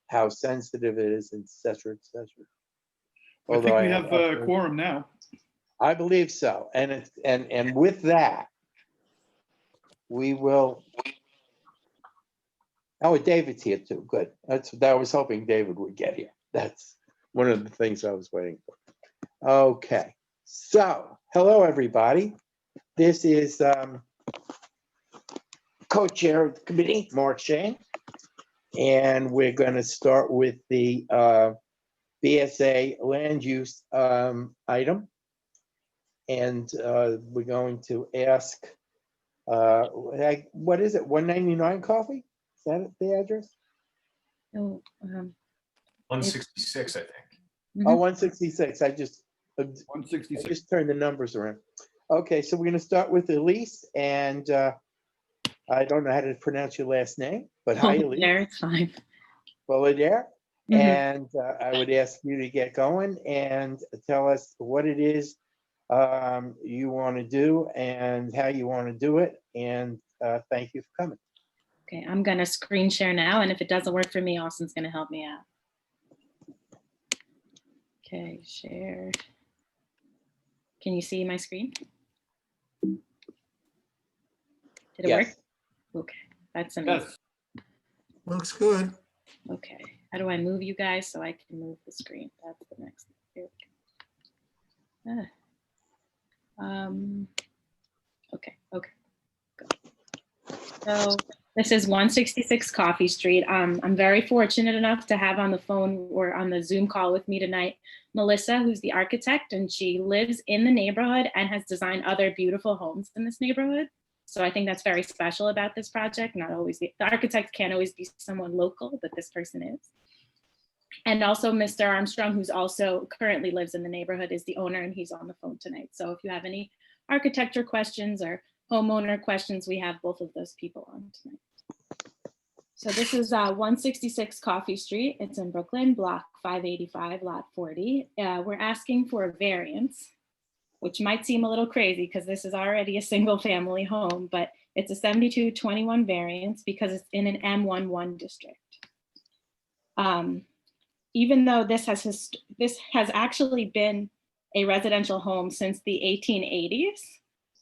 how sensitive it is, et cetera, et cetera. I think we have a quorum now. I believe so. And it's, and with that, we will. Oh, David's here too. Good. That's what I was hoping David would get here. That's one of the things I was waiting for. Okay. So, hello, everybody. This is co-chair of the committee, Mark Shane. And we're going to start with the BSA land use item. And we're going to ask, what is it, 199 Coffey? Is that the address? No, 166, I think. Oh, 166. I just 166. just turned the numbers around. Okay, so we're going to start with Elise, and I don't know how to pronounce your last name, but hi, Elise. there, it's fine. Bolaire. Mhm. And I would ask you to get going and tell us what it is you want to do and how you want to do it. And thank you for coming. Okay, I'm gonna screen share now, and if it doesn't work for me, Austin's gonna help me out. Okay, share. Can you see my screen? Did it work? Yes. Okay, that's amazing. Yes. Looks good. Okay, how do I move you guys so I can move the screen? That's the next thing. Here we go. Okay, go. So this is 166 Coffey Street. I'm very fortunate enough to have on the phone or on the Zoom call with me tonight, Melissa, who's the architect, and she lives in the neighborhood and has designed other beautiful homes in this neighborhood. So I think that's very special about this project. Not always, the architect can't always be someone local, but this person is. And also Mr. Armstrong, who's also currently lives in the neighborhood, is the owner, and he's on the phone tonight. So if you have any architecture questions or homeowner questions, we have both of those people on tonight. So this is 166 Coffey Street. It's in Brooklyn, block 585, lot 40. We're asking for a variance, which might seem a little crazy because this is already a single family home, but it's a 7221 variance because it's in an M11 district. Even though this has actually been a residential home since the 1880s,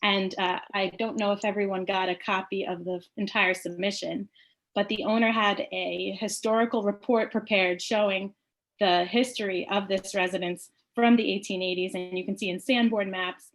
and I don't know if everyone got a copy of the entire submission, but the owner had a historical report prepared showing the history of this residence from the 1880s, and you can see in sandboard maps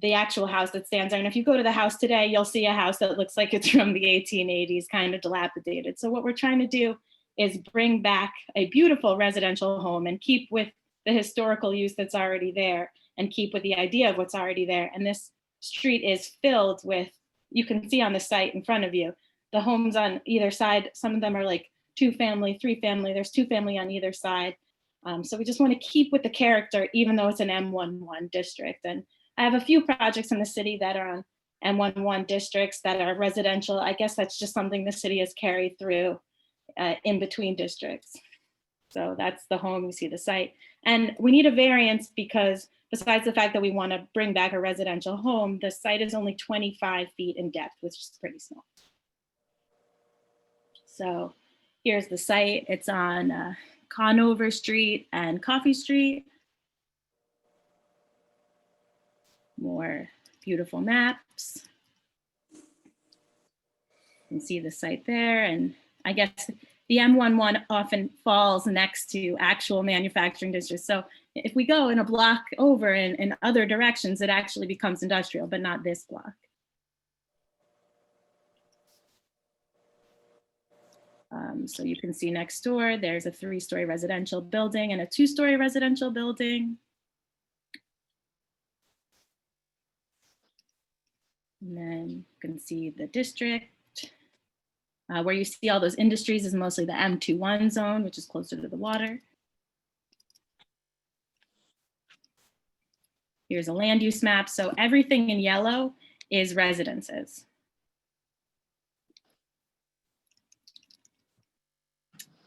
the actual house that stands there. And if you go to the house today, you'll see a house that looks like it's from the 1880s, kind of dilapidated. So what we're trying to do is bring back a beautiful residential home and keep with the historical use that's already there and keep with the idea of what's already there. And this street is filled with, you can see on the site in front of you, the homes on either side. Some of them are like 2-family, 3-family, there's 2-family on either side. So we just want to keep with the character, even though it's an M11 district. And I have a few projects in the city that are on M11 districts that are residential. I guess that's just something the city has carried through in between districts. So that's the home, you see the site. And we need a variance because besides the fact that we want to bring back a residential home, the site is only 25 feet in depth, which is pretty small. So here's the site. It's on Conover Street and Coffey Street. More beautiful maps. You can see the site there. And I guess the M11 often falls next to actual manufacturing districts. So if we go in a block over in other directions, it actually becomes industrial, but not this block. So you can see next door, there's a 3-story residential building and a 2-story residential building. And then you can see the district. Where you see all those industries is mostly the M21 zone, which is closer to the water. Here's a land use map. So everything in yellow is residences.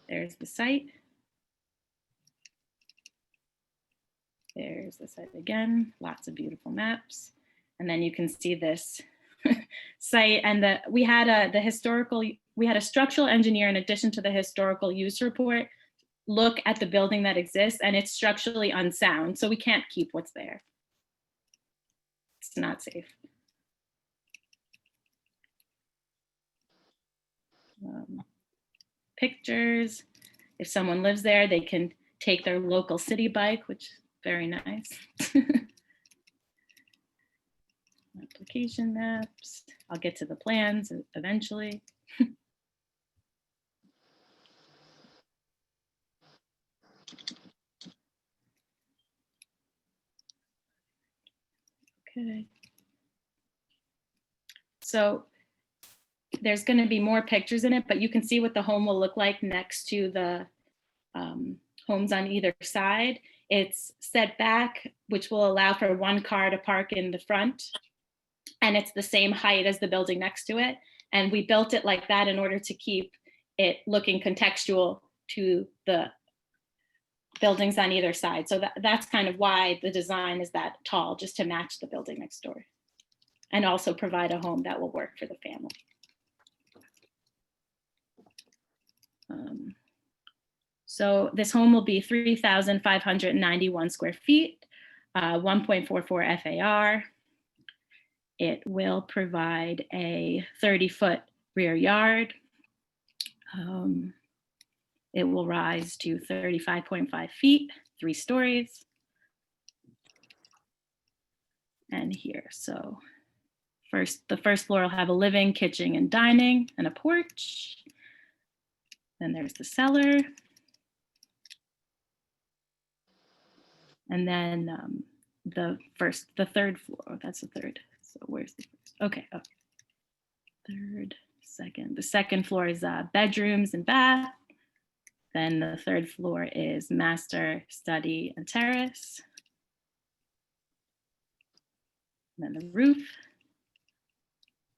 There's the site. There's the site again, lots of beautiful maps. And then you can see this site, and we had the historical we had a structural engineer, in addition to the historical use report, look at the building that exists, and it's structurally unsound, so we can't keep what's there. It's not safe. Pictures. If someone lives there, they can take their local city bike, which is very nice. Application maps. I'll get to the plans eventually. Okay. So there's going to be more pictures in it, but you can see what the home will look like next to the homes on either side. It's set back, which will allow for one car to park in the front. And it's the same height as the building next to it. And we built it like that in order to keep it looking contextual to the buildings on either side. So that's kind of why the design is that tall, just to match the building next door. And also provide a home that will work for the family. So this home will be 3,591 square feet, 1.44 FAR. It will provide a 30-foot rear yard. It will rise to 35.5 feet, 3 stories. And here, so the first floor will have a living, kitchen, and dining, and a porch. Then there's the cellar. And then the third floor, that's the third. So where's the first? Okay, third, second. The second floor is bedrooms and bath. Then the third floor is master, study, and terrace. And then the roof.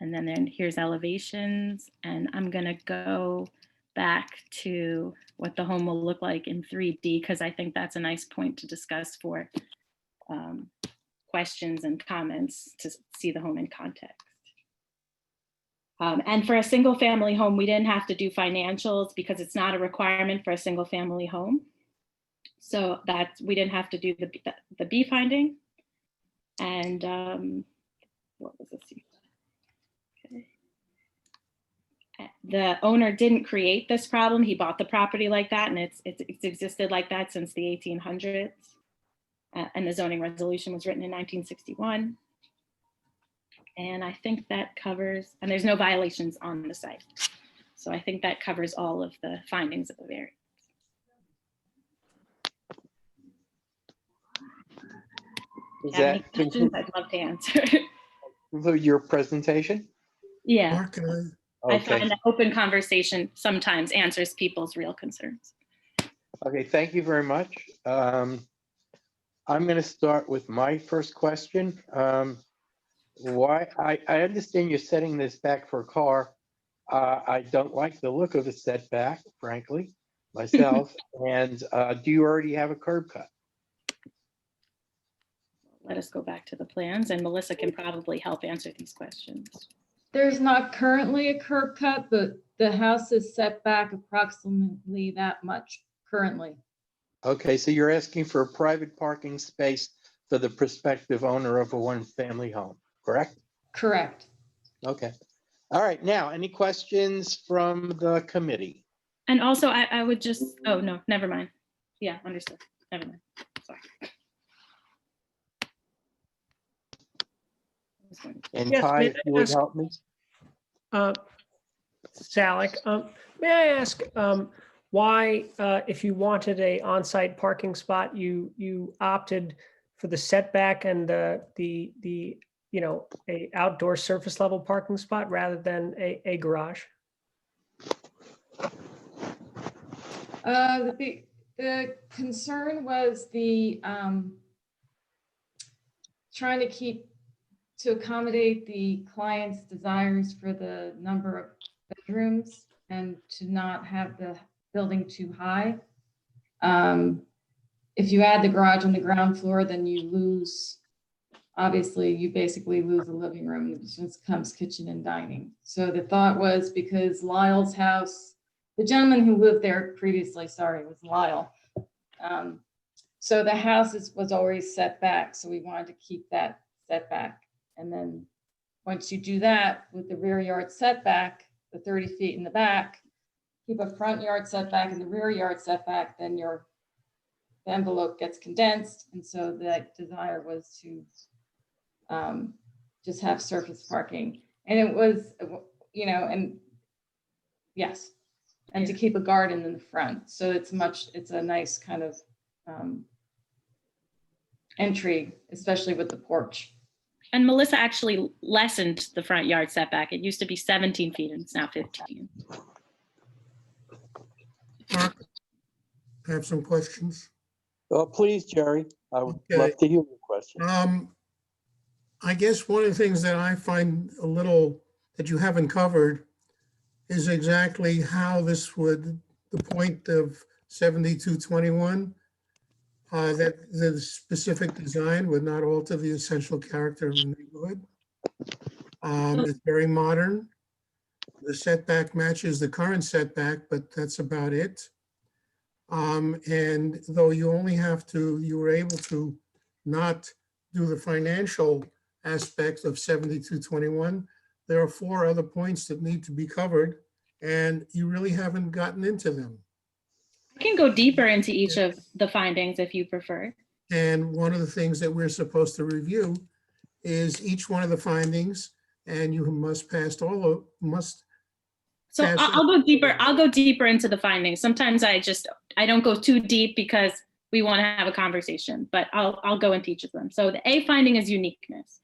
And then here's elevations. And I'm gonna go back to what the home will look like in 3D, because I think that's a nice point to discuss for questions and comments to see the home in context. And for a single family home, we didn't have to do financials because it's not a requirement for a single family home. So we didn't have to do the B finding. And what was this? Okay. The owner didn't create this problem. He bought the property like that, and it's existed like that since the 1800s. And the zoning resolution was written in 1961. And I think that covers, and there's no violations on the site. So I think that covers all of the findings of the variance. Does Have any that questions? I'd love to answer. conclude your presentation? Yeah, Mark, can I? I Okay. find that open conversation sometimes answers people's real concerns. Okay, thank you very much. I'm going to start with my first question. Why I understand you're setting this back for a car. I don't like the look of the setback, frankly, myself. And do you already have a curb cut? Let us go back to the plans, and Melissa can probably help answer these questions. There's not currently a curb cut, but the house is set back approximately that much currently. Okay, so you're asking for a private parking space for the prospective owner of a one-family home, correct? Correct. Okay. All right, now, any questions from the committee? And also, I would just, oh, no, never mind. Yeah, understood. Never mind. Sorry. And Yes, Ty, may if I you would ask- help me? Salick, may I ask why, if you wanted a on-site parking spot, you opted for the setback and the a outdoor surface level parking spot rather than a garage? The concern was the trying to accommodate the client's desires for the number of bedrooms and to not have the building too high. If you add the garage on the ground floor, then you lose obviously you basically lose the living room, it just comes kitchen and dining. So the thought was, because Lyle's house, the gentleman who lived there previously, sorry, was Lyle. So the house was always set back, so we wanted to keep that setback. And then once you do that with the rear yard setback, the 30 feet in the back, keep a front yard setback and the rear yard setback, then your envelope gets condensed. And so that desire was to just have surface parking. And it was, you know, and yes, and to keep a garden in the front. So it's a nice kind of entry, especially with the porch. And Melissa actually lessened the front yard setback. It used to be 17 feet and it's now 15. Mark, I have some questions. Well, please, Jerry, I would Okay. love to hear your question. I guess one of the things that I find a little that you haven't covered is exactly how this would, the point of 7221, that the specific design would not alter the essential character of the neighborhood. It's very modern. The setback matches the current setback, but that's about it. And though you were able to not do the financial aspects of 7221, there are 4 other points that need to be covered, and you really haven't gotten into them. I can go deeper into each of the findings if you prefer. And one of the things that we're supposed to review is each one of the findings, and you must pass So I'll go deeper. I'll go deeper into the findings. Sometimes I don't go too deep because we want to have a conversation, but I'll go into each of them. So the A finding is uniqueness.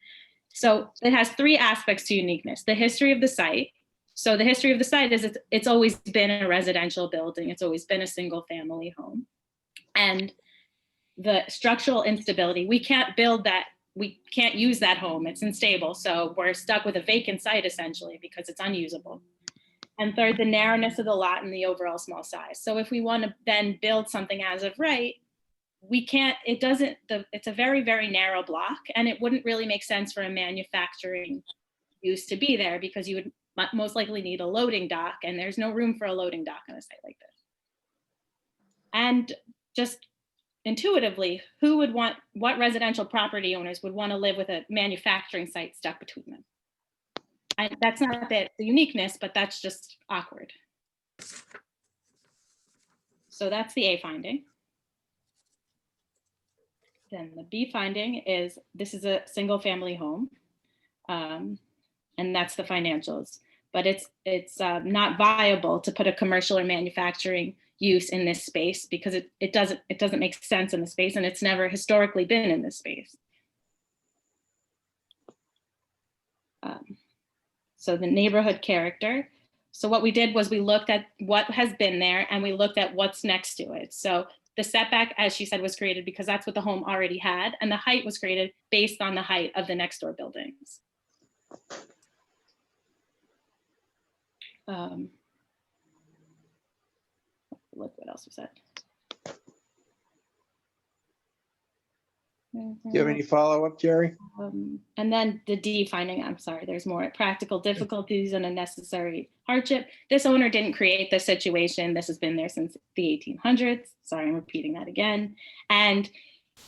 So it has 3 aspects to uniqueness: the history of the site. So the history of the site is it's always been a residential building. It's always been a single family home. And the structural instability, we can't build that. We can't use that home. It's unstable. So we're stuck with a vacant site essentially because it's unusable. And third, the narrowness of the lot and the overall small size. So if we want to then build something as of right, we can't, it's a very, very narrow block, and it wouldn't really make sense for a manufacturing use to be there because you would most likely need a loading dock, and there's no room for a loading dock on a site like this. And just intuitively, what residential property owners would want to live with a manufacturing site stuck between them? That's not the uniqueness, but that's just awkward. So that's the A finding. Then the B finding is this is a single family home, and that's the financials. But it's not viable to put a commercial or manufacturing use in this space because it doesn't make sense in the space, and it's never historically been in this space. So the neighborhood character. So what we did was we looked at what has been there and we looked at what's next to it. So the setback, as she said, was created because that's what the home already had, and the height was created based on the height of the next door buildings. Look what else was said. Do you have any follow-up, Jerry? And then the D finding, I'm sorry, there's more: practical difficulties and unnecessary hardship. This owner didn't create this situation. This has been there since the 1800s. Sorry, I'm repeating that again. And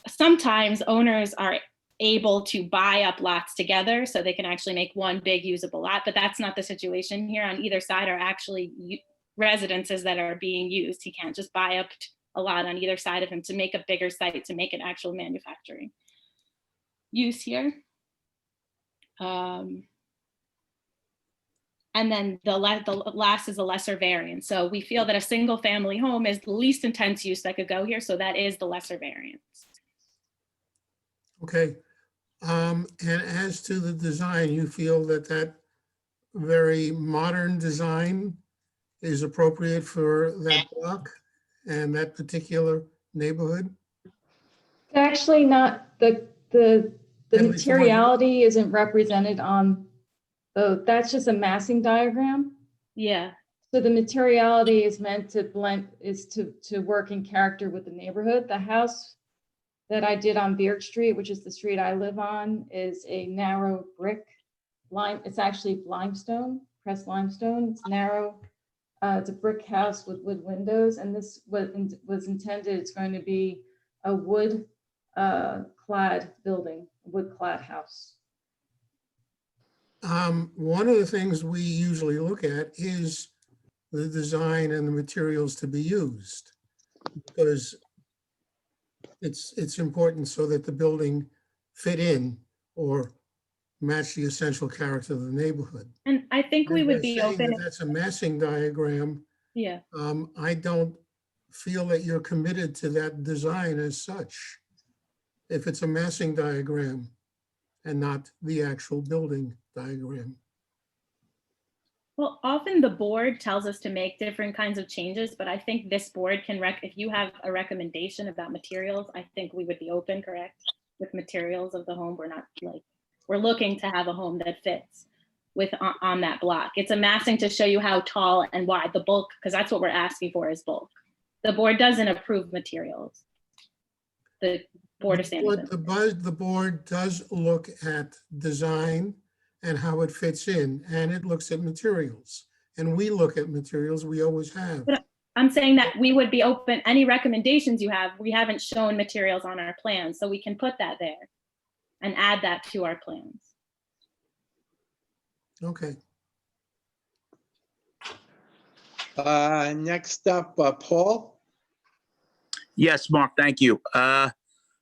sometimes owners are able to buy up lots together so they can actually make one big usable lot, but that's not the situation here. On either side are actually residences that are being used. He can't just buy up a lot on either side of him to make a bigger site, to make an actual manufacturing use here. And then the last is a lesser variance. So we feel that a single family home is the least intense use that could go here. So that is the lesser variance. Okay. And as to the design, you feel that very modern design is appropriate for that block and that particular neighborhood? Actually not, the At least the one- materiality isn't represented on, that's just a massing diagram. Yeah. So the materiality is meant to blend, is to work in character with the neighborhood. The house that I did on Beard Street, which is the street I live on, is a narrow brick lime. It's actually limestone, pressed limestone. It's narrow. It's a brick house with wood windows, and this was intended, it's going to be a wood clad building, wood clad house. One of the things we usually look at is the design and the materials to be used, because it's important so that the building fit in or match the essential character of the neighborhood. And I think we And would by be saying open. that that's a massing diagram. Yeah. I don't feel that you're committed to that design as such. If it's a massing diagram and not the actual building diagram. Well, often the board tells us to make different kinds of changes, but I think this board can if you have a recommendation about materials, I think we would be open, correct? With materials of the home. We're not like, we're looking to have a home that fits with on that block. It's a massing to show you how tall and wide the bulk, because that's what we're asking for is bulk. The board doesn't approve materials. The board of standards. The board does look at design and how it fits in, and it looks at materials. And we look at materials, we always have. But I'm saying that we would be open, any recommendations you have, we haven't shown materials on our plans, so we can put that there and add that to our plans. Okay. Next up, Paul. Yes, Mark, thank you.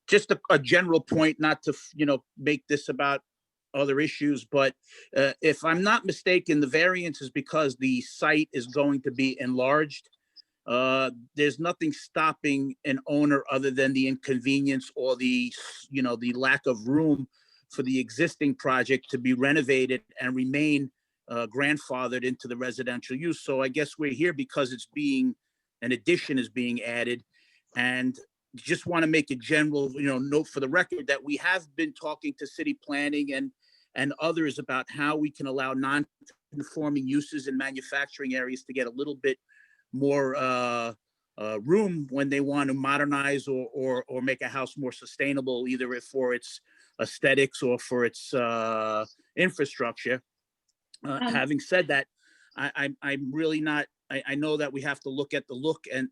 Just a general point, not to, make this about other issues, but if I'm not mistaken, the variance is because the site is going to be enlarged. There's nothing stopping an owner other than the inconvenience or the lack of room for the existing project to be renovated and remain grandfathered into the residential use. So I guess we're here because an addition is being added. And just want to make a general, note for the record that we have been talking to city planning and others about how we can allow non-conforming uses in manufacturing areas to get a little bit more room when they want to modernize or make a house more sustainable, either for its aesthetics or for its infrastructure. Having said that, I'm really not. I know that we have to look at the look and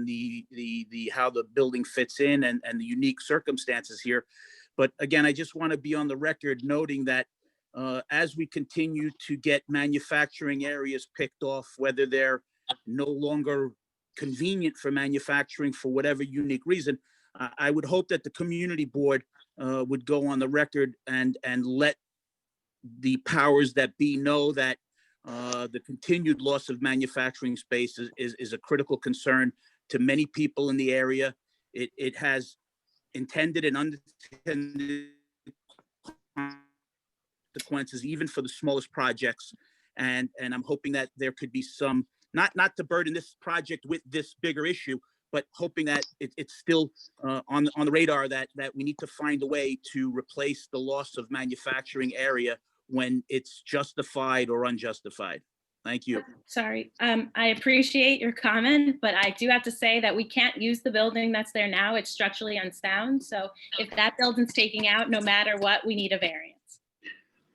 the how the building fits in and the unique circumstances here. But again, I just want to be on the record noting that as we continue to get manufacturing areas picked off, whether they're no longer convenient for manufacturing for whatever unique reason, I would hope that the community board would go on the record and let the powers that be know that the continued loss of manufacturing space is a critical concern to many people in the area. It has intended and unintended consequences, even for the smallest projects. And I'm hoping that there could be some, not to burden this project with this bigger issue, but hoping that it's still on the radar that we need to find a way to replace the loss of manufacturing area when it's justified or unjustified. Thank you. Sorry, I appreciate your comment, but I do have to say that we can't use the building that's there now. It's structurally unsound. So if that building's taking out, no matter what, we need a variance.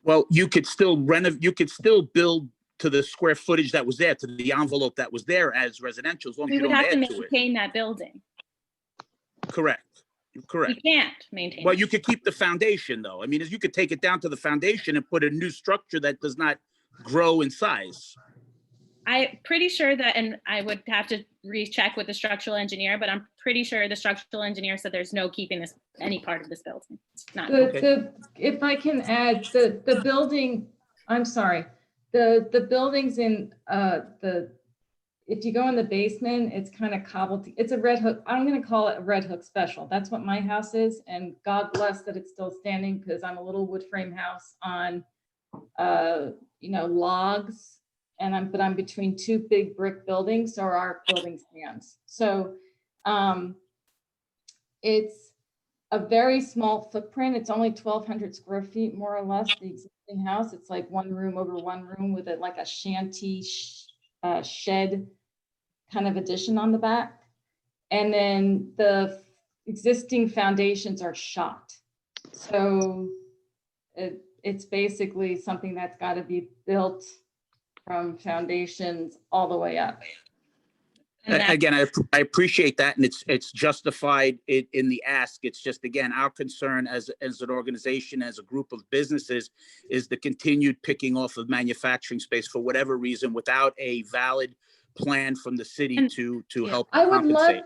Well, you could still build to the square footage that was there, to the envelope that was there as residential, as long as We you would don't have to add to it. maintain that building. Correct. We can't maintain. Well, it. you could keep the foundation though. I mean, you could take it down to the foundation and put a new structure that does not grow in size. I'm pretty sure that, and I would have to recheck with the structural engineer, but I'm pretty sure the structural engineer said there's no keeping this, any part of this building. It's not. If I can add, the building, I'm sorry, the buildings in if you go in the basement, it's kind of cobbled. It's a red hook. I'm going to call it a red hook special. That's what my house is. And God bless that it's still standing, because I'm a little wood frame house on, logs. But I'm between two big brick buildings, so our building stands. So it's a very small footprint. It's only 1,200 square feet, more or less, the existing house. It's like one room over one room with like a shanty shed kind of addition on the back. And then the existing foundations are shot. So it's basically something that's got to be built from foundations all the way up. And that- Again, I appreciate that, and it's justified in the ask. It's just, again, our concern as an organization, as a group of businesses, is the continued picking off of manufacturing space for whatever reason without a valid plan from the city And- to yeah. help I would love, compensate.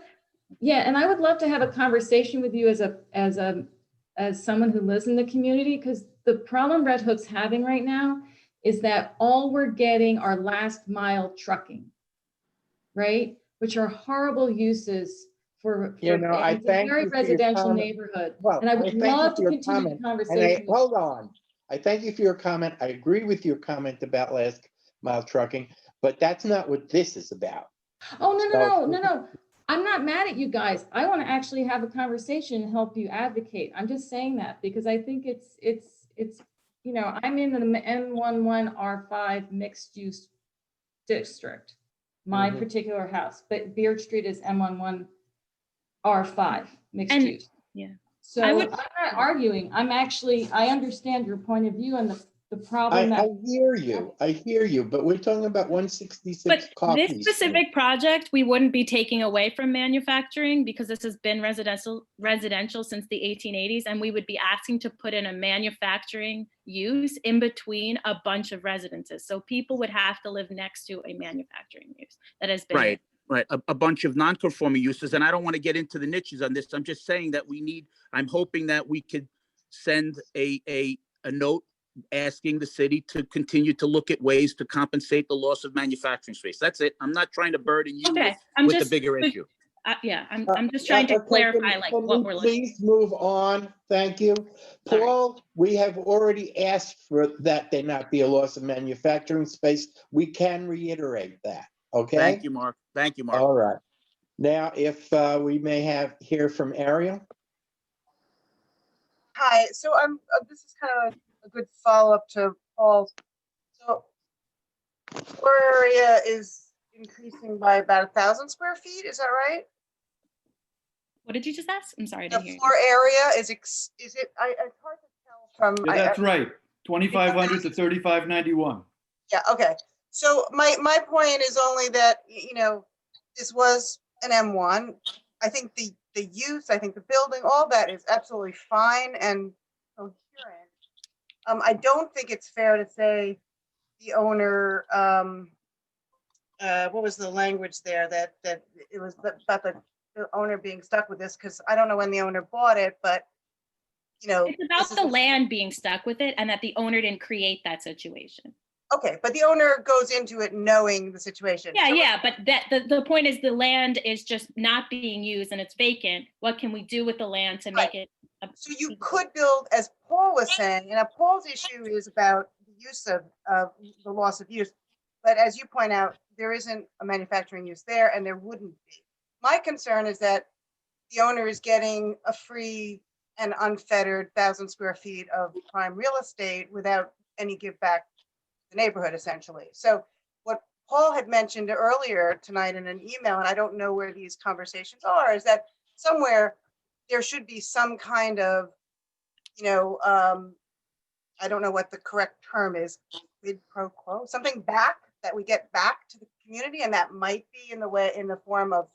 yeah, and I would love to have a conversation with you as someone who lives in the community, because the problem Red Hook's having right now is that all we're getting are last mile trucking, right? Which are horrible uses for You know, I it's a thank very you for your residential comment. neighborhood. Well, And I would thank you love for to your continue the comment. And conversation. hold on. I thank you for your comment. I agree with your comment about last mile trucking, but that's not what this is about. Oh, So- no. I'm not mad at you guys. I want to actually have a conversation and help you advocate. I'm just saying that because I think it's, you know, I'm in the M11 R5 mixed use district, my Mhm. particular house, but Beard Street is M11 R5 mixed And- use. yeah. So I I'm would- not arguing. I understand your point of view and the problem I that. hear you, but we're talking about 166 But Coffey this Street. specific project, we wouldn't be taking away from manufacturing because this has been residential since the 1880s. And we would be asking to put in a manufacturing use in between a bunch of residences. So people would have to live next to a manufacturing use that has been. Right. A bunch of non-conforming uses, and I don't want to get into the niches on this. I'm just saying that I'm hoping that we could send a note asking the city to continue to look at ways to compensate the loss of manufacturing space. That's it. I'm not trying to burden you Okay, I'm with the just, bigger issue. yeah, I'm just trying to Okay, clarify like can what we we're looking. Please move on. Thank you. Sorry. Paul, we have already asked for that there not be a loss of manufacturing space. We can reiterate that, okay? Thank you, Mark. All right. Now, if we may hear from Ariel. Hi, so this is kind of a good follow-up to Paul's. So floor area is increasing by about 1,000 square feet, is that right? What did you just ask? I'm sorry, I The didn't hear you. floor area is it's hard to tell from. Yeah, that's right. 2,500 to 3,591. Yeah, okay. So my point is only that, you know, this was an M1. I think the use, I think the building, all that is absolutely fine and coherent. I don't think it's fair to say the owner, what was the language there that it was about the owner being stuck with this, because I don't know when the owner bought it, but you know. It's about the land being stuck with it and that the owner didn't create that situation. Okay, but the owner goes into it knowing the situation. Yeah, So- yeah, but the point is the land is just not being used and it's vacant. What can we do with the land to make it? So you could build, as Paul was saying, and Paul's issue is about the use of the loss of use. But as you point out, there isn't a manufacturing use there and there wouldn't be. My concern is that the owner is getting a free and unfettered 1,000 square feet of prime real estate without any give back to the neighborhood, essentially. So what Paul had mentioned earlier tonight in an email, and I don't know where these conversations are, is that somewhere there should be some kind of, you know, I don't know what the correct term is, quid pro quo, something back that we get back to the community, and that might be in the form of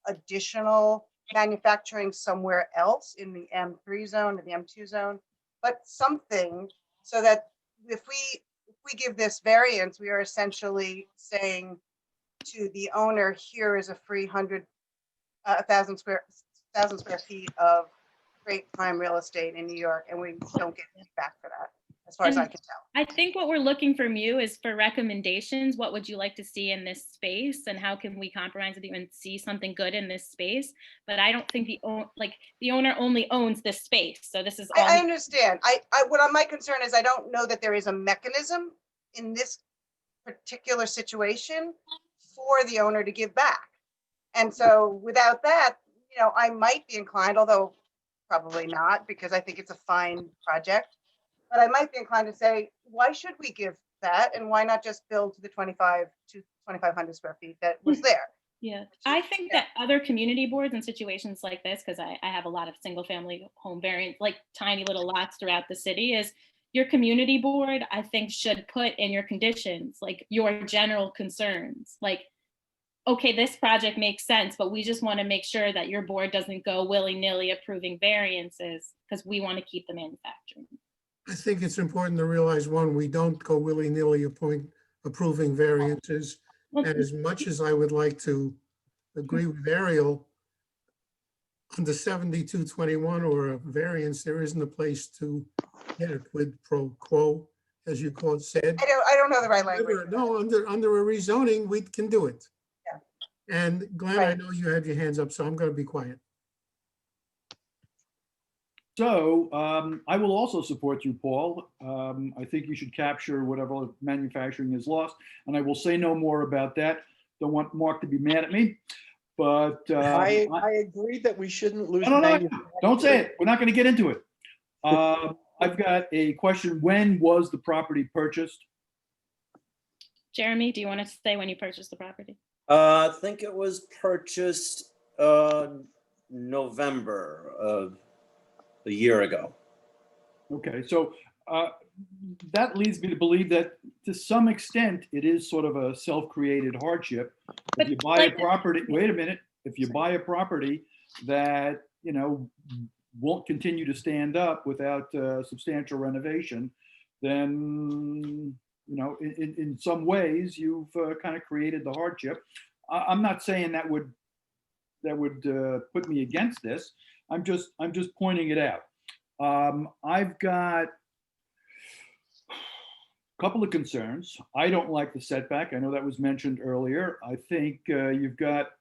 additional manufacturing somewhere else in the M3 zone or the M2 zone, but something so that if we give this variance, we are essentially saying to the owner, here is a free 1,000 square feet of great prime real estate in New York, and we don't get back for that, as far as I can tell. I think what we're looking from you is for recommendations. What would you like to see in this space and how can we compromise with you and see something good in this space? But I don't think the owner only owns this space. So this is all. I understand. My concern is I don't know that there is a mechanism in this particular situation for the owner to give back. And so without that, you know, I might be inclined, although probably not, because I think it's a fine project, but I might be inclined to say, why should we give that? And why not just build to the 2,500 square feet that was there? Yeah, I think that other community boards in situations like this, because I have a lot of single family home variants, like tiny little lots throughout the city, is your community board, I think, should put in your conditions, like your general concerns, like, okay, this project makes sense, but we just want to make sure that your board doesn't go willy-nilly approving variances because we want to keep the manufacturing. I think it's important to realize, one, we don't go willy-nilly approving variances. Well, And as much as I would like to agree with Ariel, under 7221 or a variance, there isn't a place to get a quid pro quo, as you call it, said. I don't know the right language. No, under a rezoning, we can do it. Yeah. And Glenn, I Right. know you have your hands up, so I'm going to be quiet. So I will also support you, Paul. I think you should capture whatever manufacturing is lost, and I will say no more about that. Don't want Mark to be mad at me, but I agree that we shouldn't lose. no, manufacturing. don't say it. We're not going to get into it. I've got a question. When was the property purchased? Jeremy, do you want to say when you purchased the property? I think it was purchased November of a year ago. Okay, so that leads me to believe that to some extent it is sort of a self-created hardship. If you buy a property, wait a minute, if you buy a property that, you know, won't continue to stand up without substantial renovation, then, you know, in some ways you've kind of created the hardship. I'm not saying that would put me against this. I'm just pointing it out. I've got a couple of concerns. I don't like the setback. I know that was mentioned earlier. I think you've got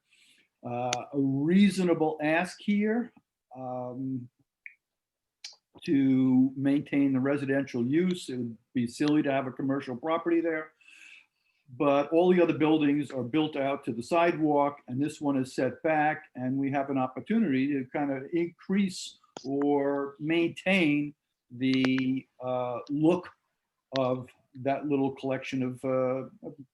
a reasonable ask here to maintain the residential use. It would be silly to have a commercial property there. But all the other buildings are built out to the sidewalk, and this one is set back, and we have an opportunity to kind of increase or maintain the look of that little collection of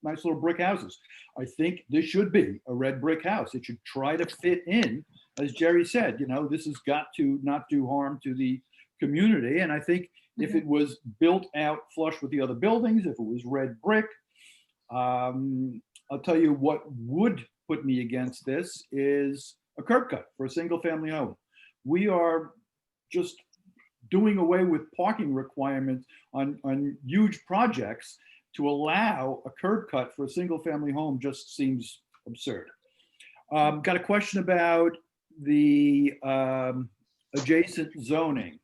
nice little brick houses. I think this should be a red brick house. It should try to fit in, as Jerry said, you know, this has got to not do harm to the community. And I think if it was built out flush with the other buildings, if it was red brick, I'll tell you what would put me against this is a curb cut for a single family home. We are just doing away with parking requirements on huge projects. To allow a curb cut for a single family home just seems absurd. Got a question about the adjacent zoning.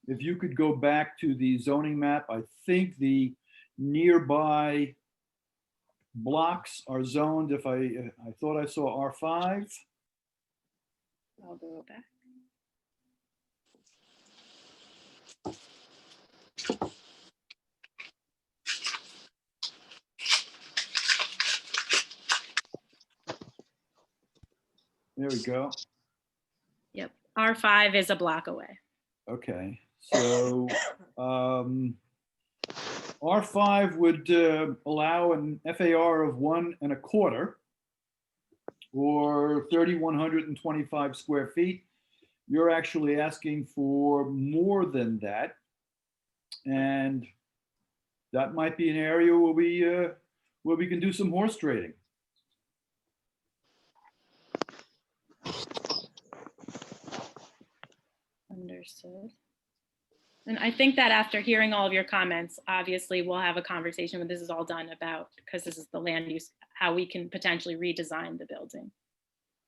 If you could go back to the zoning map, I think the nearby blocks are zoned, if I thought I saw R5. I'll go back. There we go. Yep, R5 is a block away. Okay, so R5 would allow an FAR of 1 1/4 or 3,125 square feet. You're actually asking for more than that. And that might be an area where we can do some horse trading. Understood. And I think that after hearing all of your comments, obviously we'll have a conversation when this is all done about, because this is the land use, how we can potentially redesign the building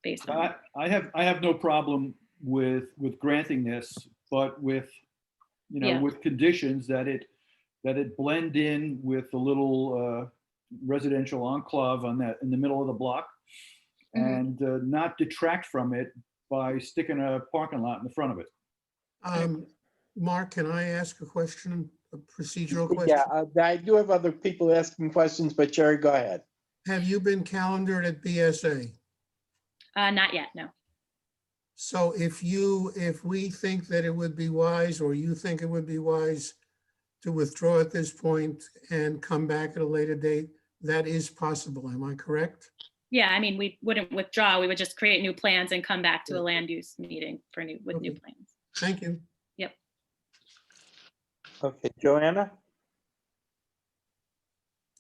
based on. I have no problem with granting this, but with, you know, Yeah. with conditions that it blend in with the little residential enclave on that in the middle of the block, and not detract from it by sticking a parking lot in the front of it. Mark, can I ask a question, a procedural question? Yeah, I do have other people asking questions, but Jerry, go ahead. Have you been calendared at BSA? Not yet, no. So if we think that it would be wise, or you think it would be wise to withdraw at this point and come back at a later date, that is possible. Am I correct? Yeah, I mean, we wouldn't withdraw. We would just create new plans and come back to the land use meeting for new Okay. plans. Thank you. Yep. Okay, Joanna?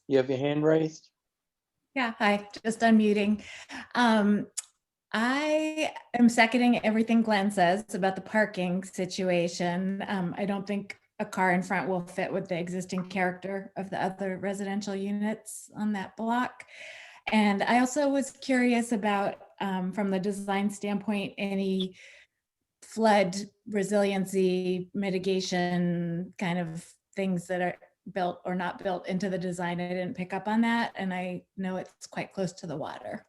You have your hand raised? Yeah, hi, just unmuting. I am seconding everything Glenn says about the parking situation. I don't think a car in front will fit with the existing character of the other residential units on that block. And I also was curious about, from the design standpoint, any flood resiliency mitigation kind of things that are built or not built into the design. I didn't pick up on that, and I know it's quite close to the water.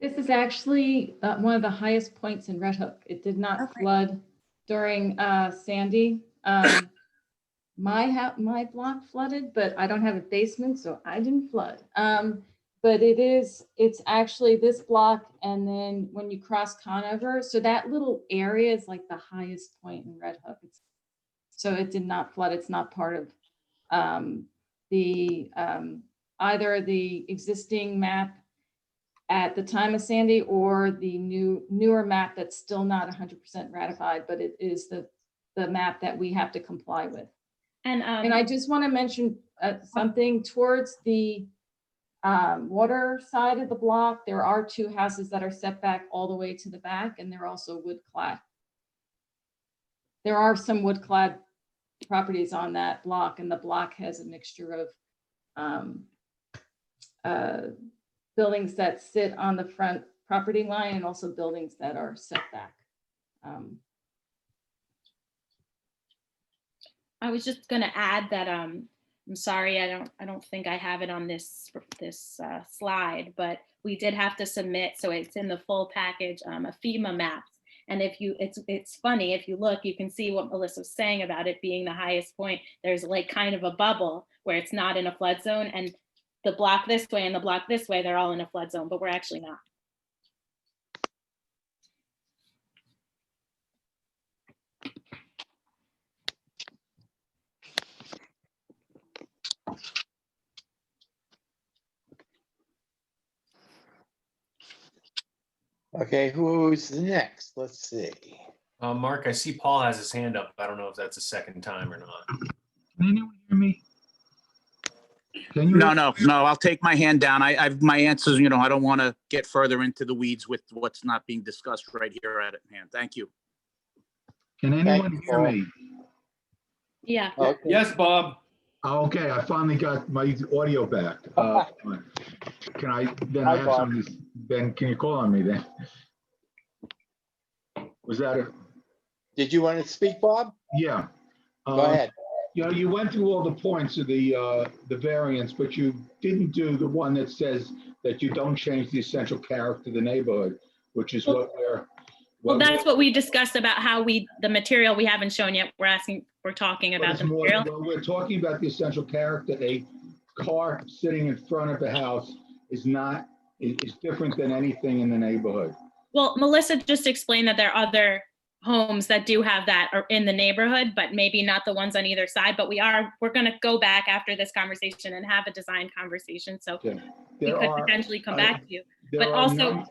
This is actually one of the highest points in Red Hook. It did not Okay. flood during Sandy. My block flooded, but I don't have a basement, so I didn't flood. But it's actually this block, and then when you cross Conover, so that little area is like the highest point in Red Hook. So it did not flood. It's not part of either the existing map at the time of Sandy or the newer map that's still not 100% ratified, but it is the map that we have to comply with. And I just want to mention something towards the water side of the block. There are 2 houses that are set back all the way to the back, and they're also wood clad. There are some wood clad properties on that block, and the block has a mixture of buildings that sit on the front property line and also buildings that are set back. I was just going to add that I'm sorry, I don't think I have it on this slide, but we did have to submit, so it's in the full package, a FEMA maps. And it's funny, if you look, you can see what Melissa was saying about it being the highest point. There's like kind of a bubble where it's not in a flood zone, and the block this way and the block this way, they're all in a flood zone, but we're actually not. Okay, who's next? Let's see. Mark, I see Paul has his hand up. I don't know if that's a second time or not. Can anyone hear me? Can you? No, I'll take my hand down. I've my answers, I don't want to get further into the weeds with what's not being discussed right here at hand. Thank you. Can anyone hear me? Yeah. Okay. Yes, Bob. Okay, I finally got my audio back. Can I, then Hi, I have Bob. some, Ben, can you call on me then? Was that a, Did you want to speak, Bob? yeah. Go ahead. You went through all the points of the variance, but you didn't do the one that says that you don't change the essential character of the neighborhood, which is what we're. Well, that's what we discussed about how the material we haven't shown yet. We're talking about the material. Well, we're talking about the essential character. A car sitting in front of the house is different than anything in the neighborhood. Well, Melissa just explained that there are other homes that do have that are in the neighborhood, but maybe not the ones on either side. But we're going to go back after this conversation and have a design conversation. So Okay. we could potentially come back to you. But also,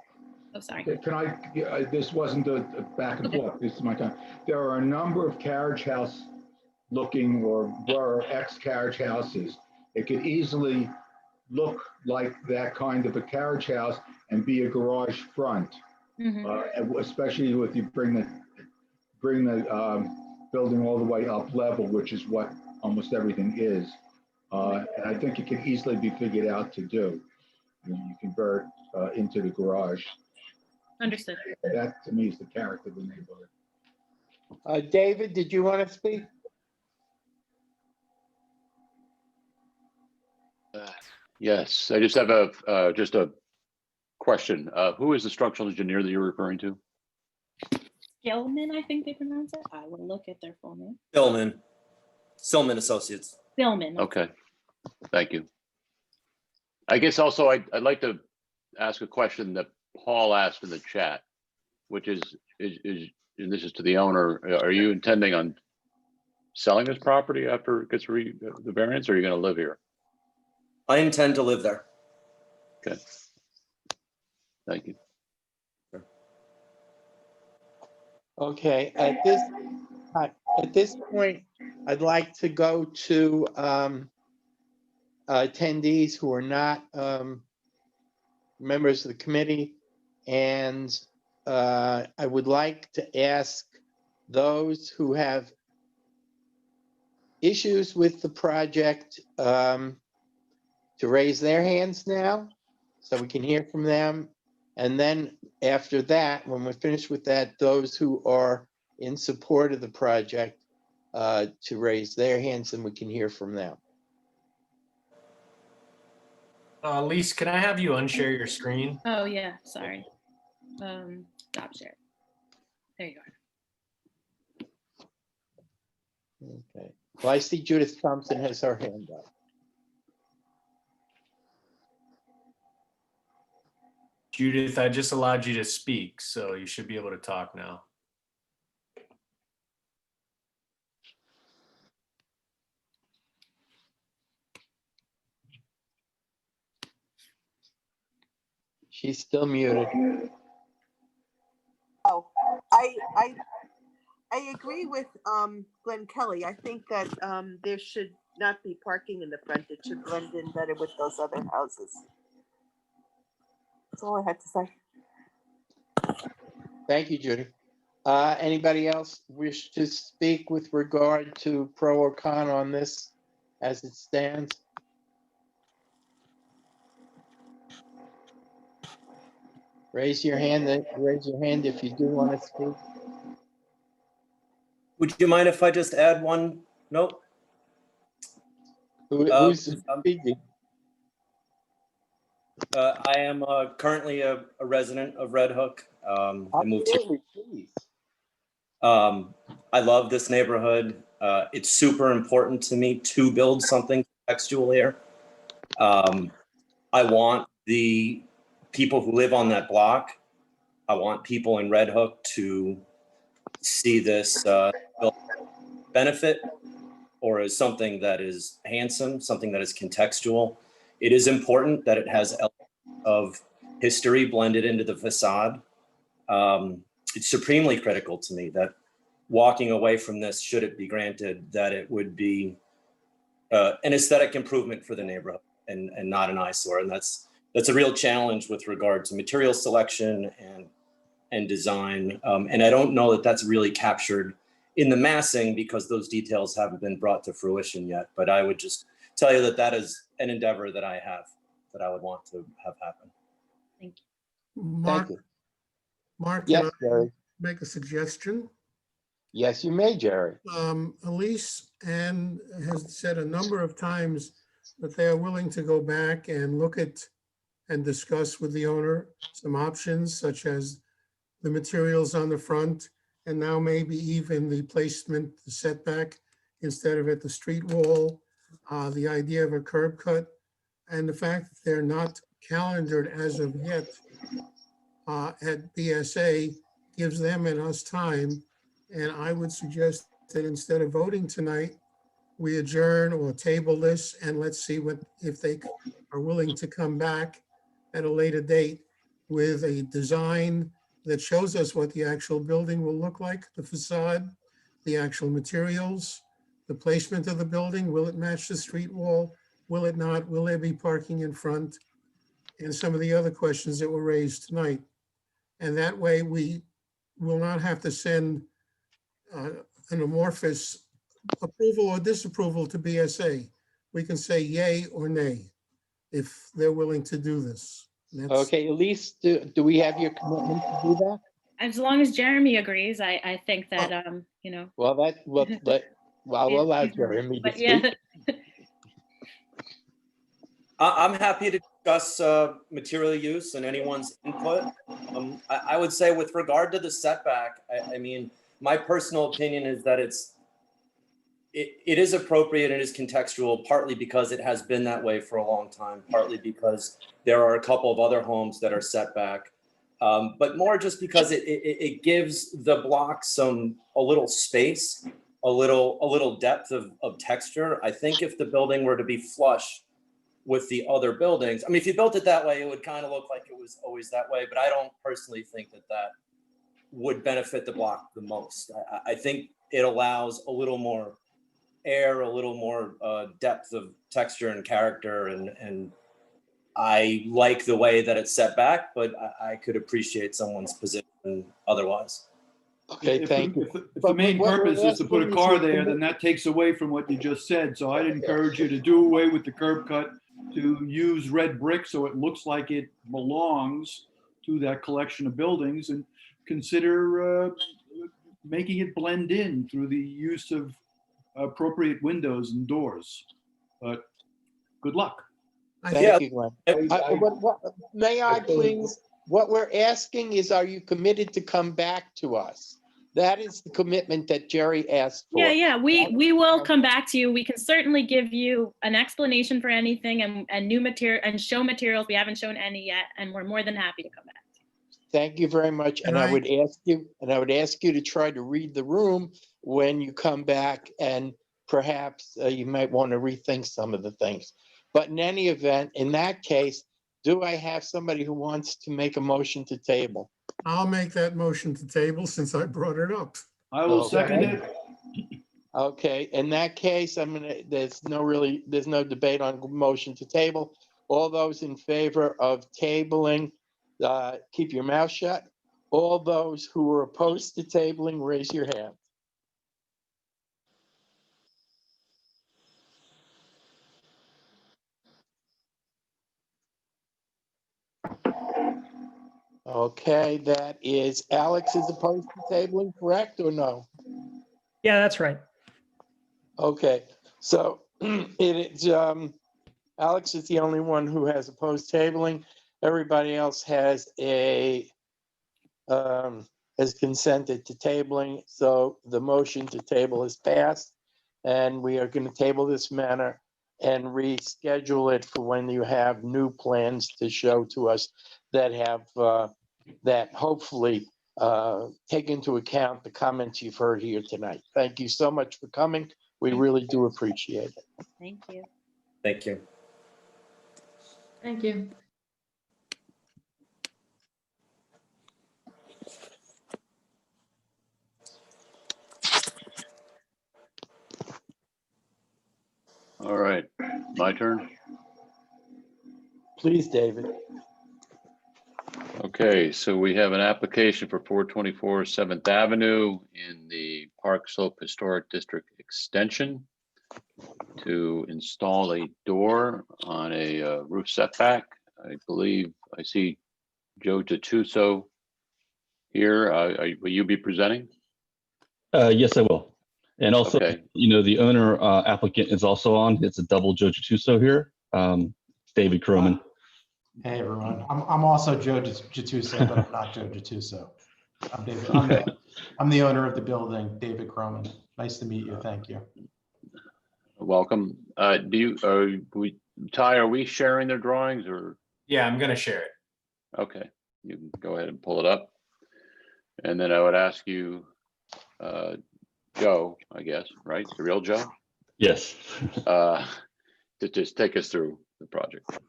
oh, sorry. Can I, this wasn't a back and forth, this is my time. There are a number of carriage house looking or were ex-carriage houses. It could easily look like that kind of a carriage house and be a garage front. Especially if you bring the building all the way up level, which is what almost everything is. And I think it can easily be figured out to do. You convert into the garage. Understood. That to me is the character of the neighborhood. David, did you want to speak? Yes, I just have a question. Who is the structural engineer that you're referring to? Gilman, I think they pronounce it. I will look at their full name. Stillman Associates. Gilman. Okay, thank you. I guess also I'd like to ask a question that Paul asked in the chat, which is and this is to the owner, are you intending on selling this property after it gets the variance, or are you going to live here? I intend to live there. Okay. Thank you. Okay, at this point, I'd like to go to attendees who are not members of the committee. And I would like to ask those who have issues with the project to raise their hands now so we can hear from them. And then after that, when we're finished with that, those who are in support of the project to raise their hands and we can hear from them. Lise, can I have you unshare your screen? Oh, yeah, sorry. Stop share. There you are. Okay. Well, I see Judith Thompson has her hand up. Judith, I just allowed you to speak, so you should be able to talk now. She's still muted. Oh, I agree with Glenn Kelly. I think that there should not be parking in the front. It should blend in better with those other houses. That's all I had to say. Thank you, Judy. Anybody else wish to speak with regard to pro or con on this as it stands? Raise your hand if you do want to speak. Would you mind if I just add one note? Who's speaking? I am currently a resident of Red Hook. I moved here. Please. I love this neighborhood. It's super important to me to build something textual here. I want the people who live on that block, I want people in Red Hook to see this benefit or as something that is handsome, something that is contextual. It is important that it has elements of history blended into the facade. It's supremely critical to me that walking away from this, should it be granted, that it would be an aesthetic improvement for the neighborhood and not an eyesore. And that's a real challenge with regard to material selection and design. And I don't know that that's really captured in the massing because those details haven't been brought to fruition yet. But I would just tell you that that is an endeavor that I have, that I would want to have happen. Thank you. Mark, Thank you. Mark, Yes, can I Jerry. make a suggestion? Yes, you may, Jerry. Elise and has said a number of times that they are willing to go back and look at and discuss with the owner some options such as the materials on the front and now maybe even the placement, the setback instead of at the street wall, the idea of a curb cut, and the fact that they're not calendared as of yet at BSA gives them and us time. And I would suggest that instead of voting tonight, we adjourn or table this and let's see if they are willing to come back at a later date with a design that shows us what the actual building will look like, the facade, the actual materials, the placement of the building. Will it match the street wall? Will it not? Will there be parking in front? And some of the other questions that were raised tonight. And that way we will not have to send an amorphous approval or disapproval to BSA. We can say yay or nay if they're willing to do this. Okay, Elise, do we have your commitment to do that? As long as Jeremy agrees, I think that, you know. Well, I'll allow Jeremy to But speak. yeah. I'm happy to discuss material use and anyone's input. I would say with regard to the setback, I mean, my personal opinion is that it is appropriate and is contextual, partly because it has been that way for a long time, partly because there are a couple of other homes that are set back, but more just because it gives the block a little space, a little depth of texture. I think if the building were to be flush with the other buildings. I mean, if you built it that way, it would kind of look like it was always that way, but I don't personally think that that would benefit the block the most. I think it allows a little more air, a little more depth of texture and character, and I like the way that it's set back, but I could appreciate someone's position otherwise. Okay, thank you. If the main What we're purpose is to put a asking is car you there, commit- then that takes away from what you just said. So I'd encourage you to do away with the curb cut, to use red brick so it looks like it belongs to that collection of buildings, and consider making it blend in through the use of appropriate windows and doors. But good luck. Thank you, Glenn. May I I think- please, what we're asking is, are you committed to come back to us? That is the commitment that Jerry asked for. Yeah, we will come back to you. We can certainly give you an explanation for anything and new material and show materials. We haven't shown any yet, and we're more than happy to come back. Thank you very much. And I would ask you to try to read the room when you come back, and perhaps you might want to rethink some of the things. But in any event, in that case, do I have somebody who wants to make a motion to table? I'll make that motion to table since I brought it up. I will second it. Okay, in that case, there's no debate on motion to table. All those in favor of tabling, keep your mouth shut. All those who are opposed to tabling, raise your hand. Okay, that is, Alex is opposed to tabling, correct or no? Yeah, that's right. Okay, so it is, Alex is the only one who has opposed tabling. Everybody else has has consented to tabling. So the motion to table is passed, and we are going to table this matter and reschedule it for when you have new plans to show to us that have that hopefully take into account the comments you've heard here tonight. Thank you so much for coming. We really do appreciate it. Thank you. Thank you. Thank you. All right, my turn. Please, David. Okay, so we have an application for 424 7th Avenue in the Park Slope Historic District Extension to install a door on a roof setback. I believe I see Joe Gattuso here. Will you be presenting? Yes, I will. And also, Okay. The owner applicant is also on. It's a double Joe Gattuso here. David Croman. Hey, everyone. I'm also Joe Gattuso, but I'm not Joe Gattuso. I'm David. I'm the owner of the building, David Croman. Nice to meet you. Thank you. Welcome. Ty, are we sharing their drawings or? Yeah, I'm gonna share it. Okay, you can go ahead and pull it up. And then I would ask you, Joe, I guess, right? The real Joe? Yes. To just take us through the project.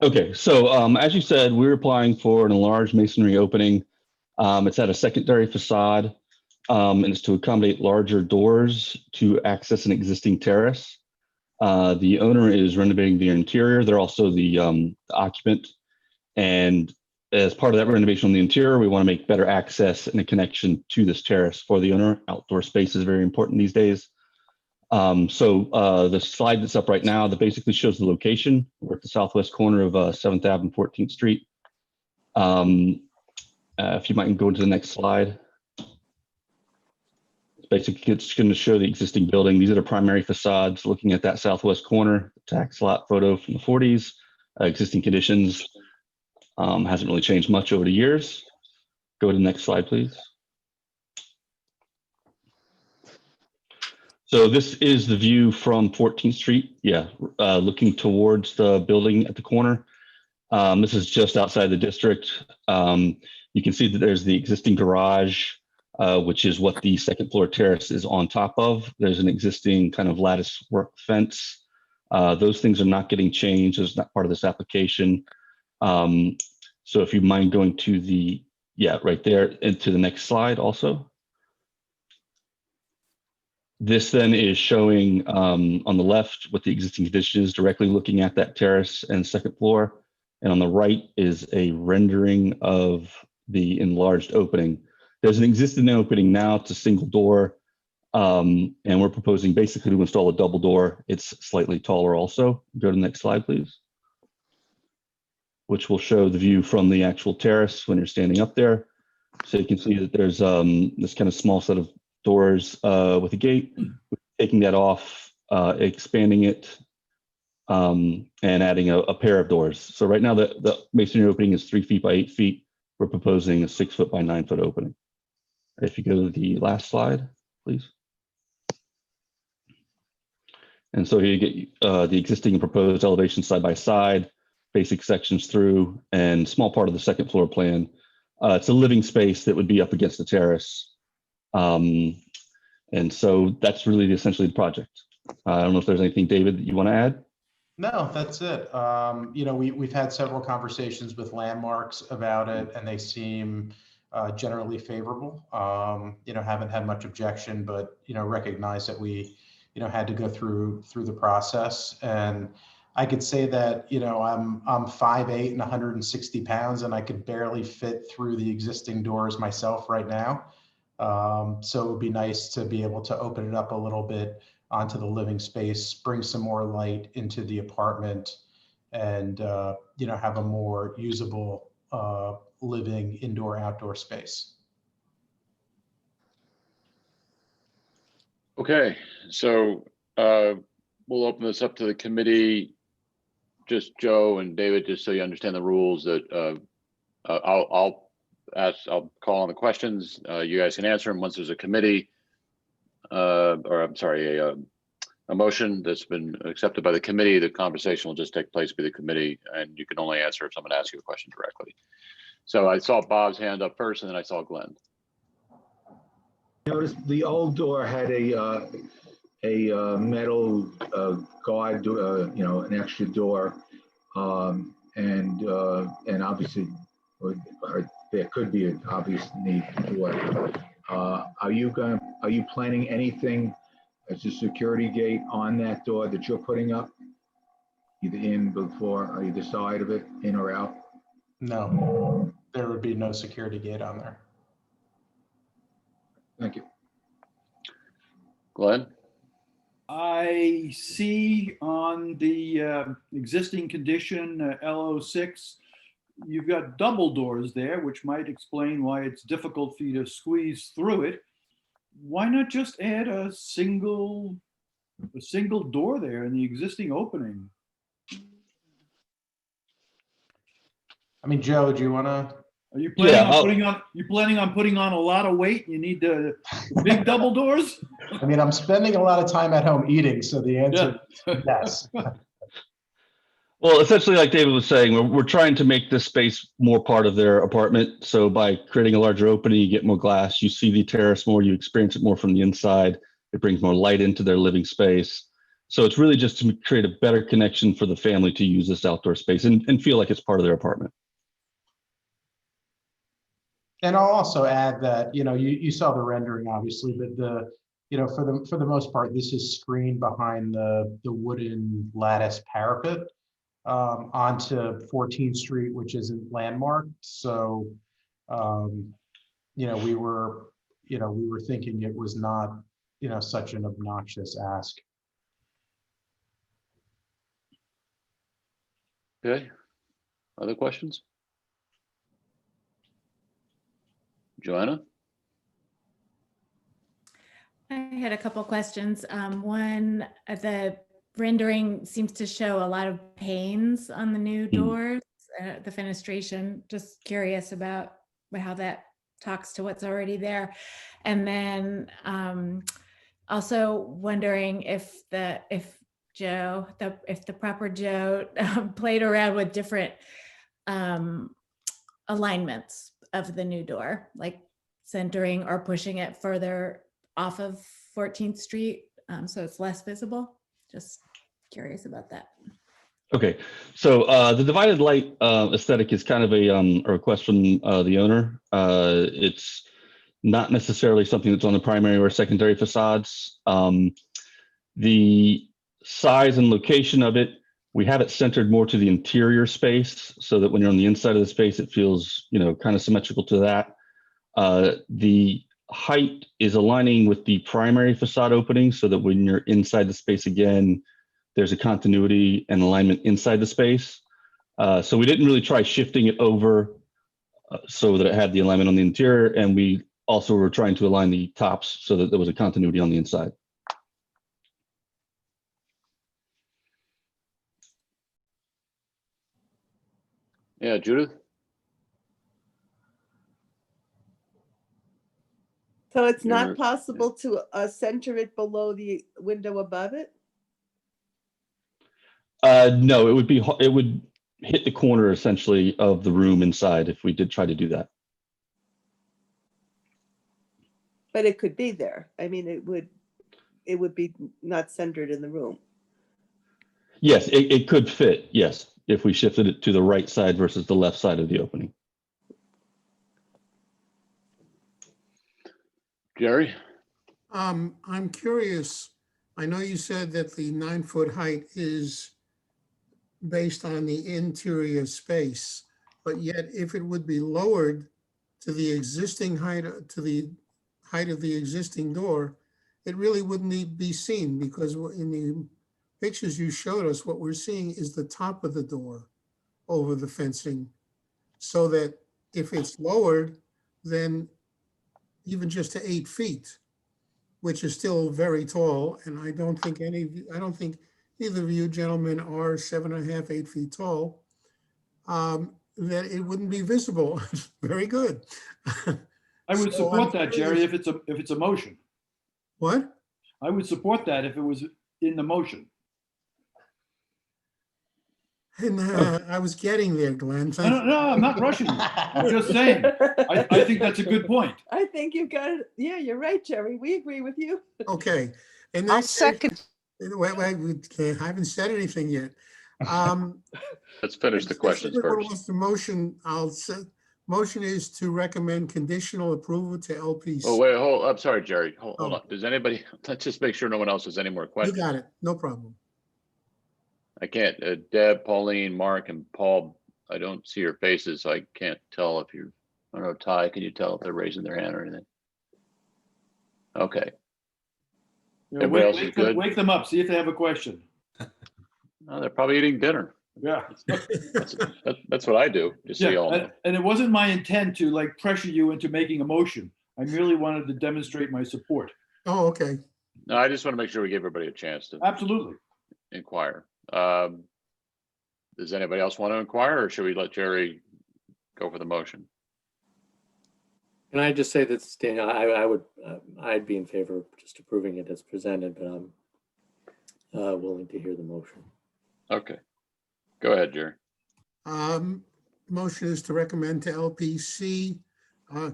Okay, so as you said, we're applying for an enlarged masonry opening. It's at a secondary facade, and it's to accommodate larger doors to access an existing terrace. The owner is renovating the interior. They're also the occupant. And as part of that renovation on the interior, we want to make better access and a connection to this terrace for the owner. Outdoor space is very important these days. So the slide that's up right now that basically shows the location. We're at the southwest corner of 7th Ave and 14th Street. If you might go to the next slide. Basically, it's going to show the existing building. These are the primary facades looking at that southwest corner, tax lot photo from the 40s. Existing conditions hasn't really changed much over the years. Go to the next slide, please. So this is the view from 14th Street. Yeah, looking towards the building at the corner. This is just outside the district. You can see that there's the existing garage, which is what the second floor terrace is on top of. There's an existing kind of lattice work fence Those things are not getting changed. It's not part of this application. So if you mind going to the, yeah, right there, and to the next slide also. This then is showing on the left what the existing condition is, directly looking at that terrace and second floor. And on the right is a rendering of the enlarged opening. There's an existing opening now. It's a single door. And we're proposing basically to install a double door. It's slightly taller also. Go to the next slide, please. Which will show the view from the actual terrace when you're standing up there. So you can see that there's this kind of small set of doors with a gate. Taking that off, expanding it, and adding a pair of doors. So right now the masonry opening is 3 feet by 8 feet. We're proposing a 6 foot by 9 foot opening. If you go to the last slide, please. And so here you get the existing and proposed elevation side by side, basic sections through, and small part of the second floor plan. It's a living space that would be up against the terrace. And so that's really essentially the project. I don't know if there's anything, David, that you want to add? No, that's it. You know, we've had several conversations with Landmarks about it, and they seem generally favorable. You know, haven't had much objection, but, you know, recognize that we, you know, had to go through the process. And I could say that, you know, I'm 5'8" and 160 pounds, and I could barely fit through the existing doors myself right now. So it would be nice to be able to open it up a little bit onto the living space, bring some more light into the apartment, and you know, have a more usable living indoor-outdoor space. Okay, so we'll open this up to the committee. Just Joe and David, just so you understand the rules, that I'll call on the questions. You guys can answer them once there's a committee, or I'm sorry, a motion that's been accepted by the committee. The conversation will just take place with the committee, and you can only answer if someone asks you a question directly. So I saw Bob's hand up first, and then I saw Glenn. Notice the old door had a metal guard, you know, an extra door, and obviously there could be an obvious need for it. Are you planning anything as a security gate on that door that you're putting up, either in, before, or either side of it, in or out? No, there would be no security gate on there. Thank you. Glenn? I see on the existing condition, LO6, you've got double doors there, which might explain why it's difficult for you to squeeze through it. Why not just add a single door there in the existing opening? I mean, Joe, do you want to? Are you planning on putting on a lot of weight? You need the big double doors? I mean, I'm spending a lot of time at home eating, so the answer is yes. Well, essentially, like David was saying, we're trying to make this space more part of their apartment. So by creating a larger opening, you get more glass, you see the terrace more, you experience it more from the inside. It brings more light into their living space. So it's really just to create a better connection for the family to use this outdoor space and feel like it's part of their apartment. And I'll also add that, you know, you saw the rendering, obviously, but you know, for the most part, this is screened behind the wooden lattice parapet onto 14th Street, which isn't landmarked. So, you know, we were thinking it was not, you know, such an obnoxious ask. Okay, other questions? Joanna? I had a couple questions. One, the rendering seems to show a lot of panes on the new doors, the fenestration. Just curious about how that talks to what's already there. And then also wondering if the proper Joe played around with different alignments of the new door, like centering or pushing it further off of 14th Street, so it's less visible. Just curious about that. Okay, so the divided light aesthetic is kind of a request from the owner. It's not necessarily something that's on the primary or secondary facades. The size and location of it, we have it centered more to the interior space so that when you're on the inside of the space, it feels, kind of symmetrical to that. The height is aligning with the primary facade opening so that when you're inside the space again, there's a continuity and alignment inside the space. So we didn't really try shifting it over so that it had the alignment on the interior. And we also were trying to align the tops so that there was a continuity on the inside. Yeah, Judith? So it's not You're- possible to center it below the window above it? No, it would hit the corner essentially of the room inside if we did try to do that. But it could be there. I mean, it would be not centered in the room. Yes, it could fit, yes, if we shifted it to the right side versus the left side of the opening. Jerry? I'm curious. I know you said that the 9-foot height is based on the interior space, but yet if it would be lowered to the existing height, to the height of the existing door, it really wouldn't be seen, because in the pictures you showed us, what we're seeing is the top of the door over the fencing, so that if it's lowered, then even just to 8 feet, which is still very tall, and I don't think either of you gentlemen are 7.5, 8 feet tall, that it wouldn't be visible. Very good. I would So support I'm that, Jerry, curious- if it's a motion. What? I would support that if it was in the motion. And I was getting there, Glenn. No, no, no, I'm not rushing you. I'm just saying, I think that's a good point. I think you've got it. Yeah, you're right, Jerry. We agree with you. Okay. And I'll that's second. Wait, I haven't said anything yet. Let's finish the questions What first. was the motion? I'll say, motion is to recommend conditional approval to LPC. Oh, wait, I'm sorry, Jerry. Hold Oh. on. Does anybody, let's just make sure no one else has any more You questions. got it. No problem. I can't, Deb, Pauline, Mark, and Paul, I don't see your faces, so I can't tell if you're, I don't know, Ty, can you tell if they're raising their hand or anything? Okay. Everybody else is good? Wake them up, see if they have a question. Oh, they're probably eating dinner. Yeah. That's what I do, just so you all Yeah, know. and it wasn't my intent to like pressure you into making a motion. I merely wanted to demonstrate my support. Oh, okay. No, I just want to make sure we give everybody a chance to Absolutely. inquire. Does anybody else want to inquire, or should we let Jerry go for the motion? Can I just say that, Daniel, I'd be in favor of just approving it as presented, but I'm willing to hear the motion. Okay, go ahead, Jerry. Motion is to recommend to LPC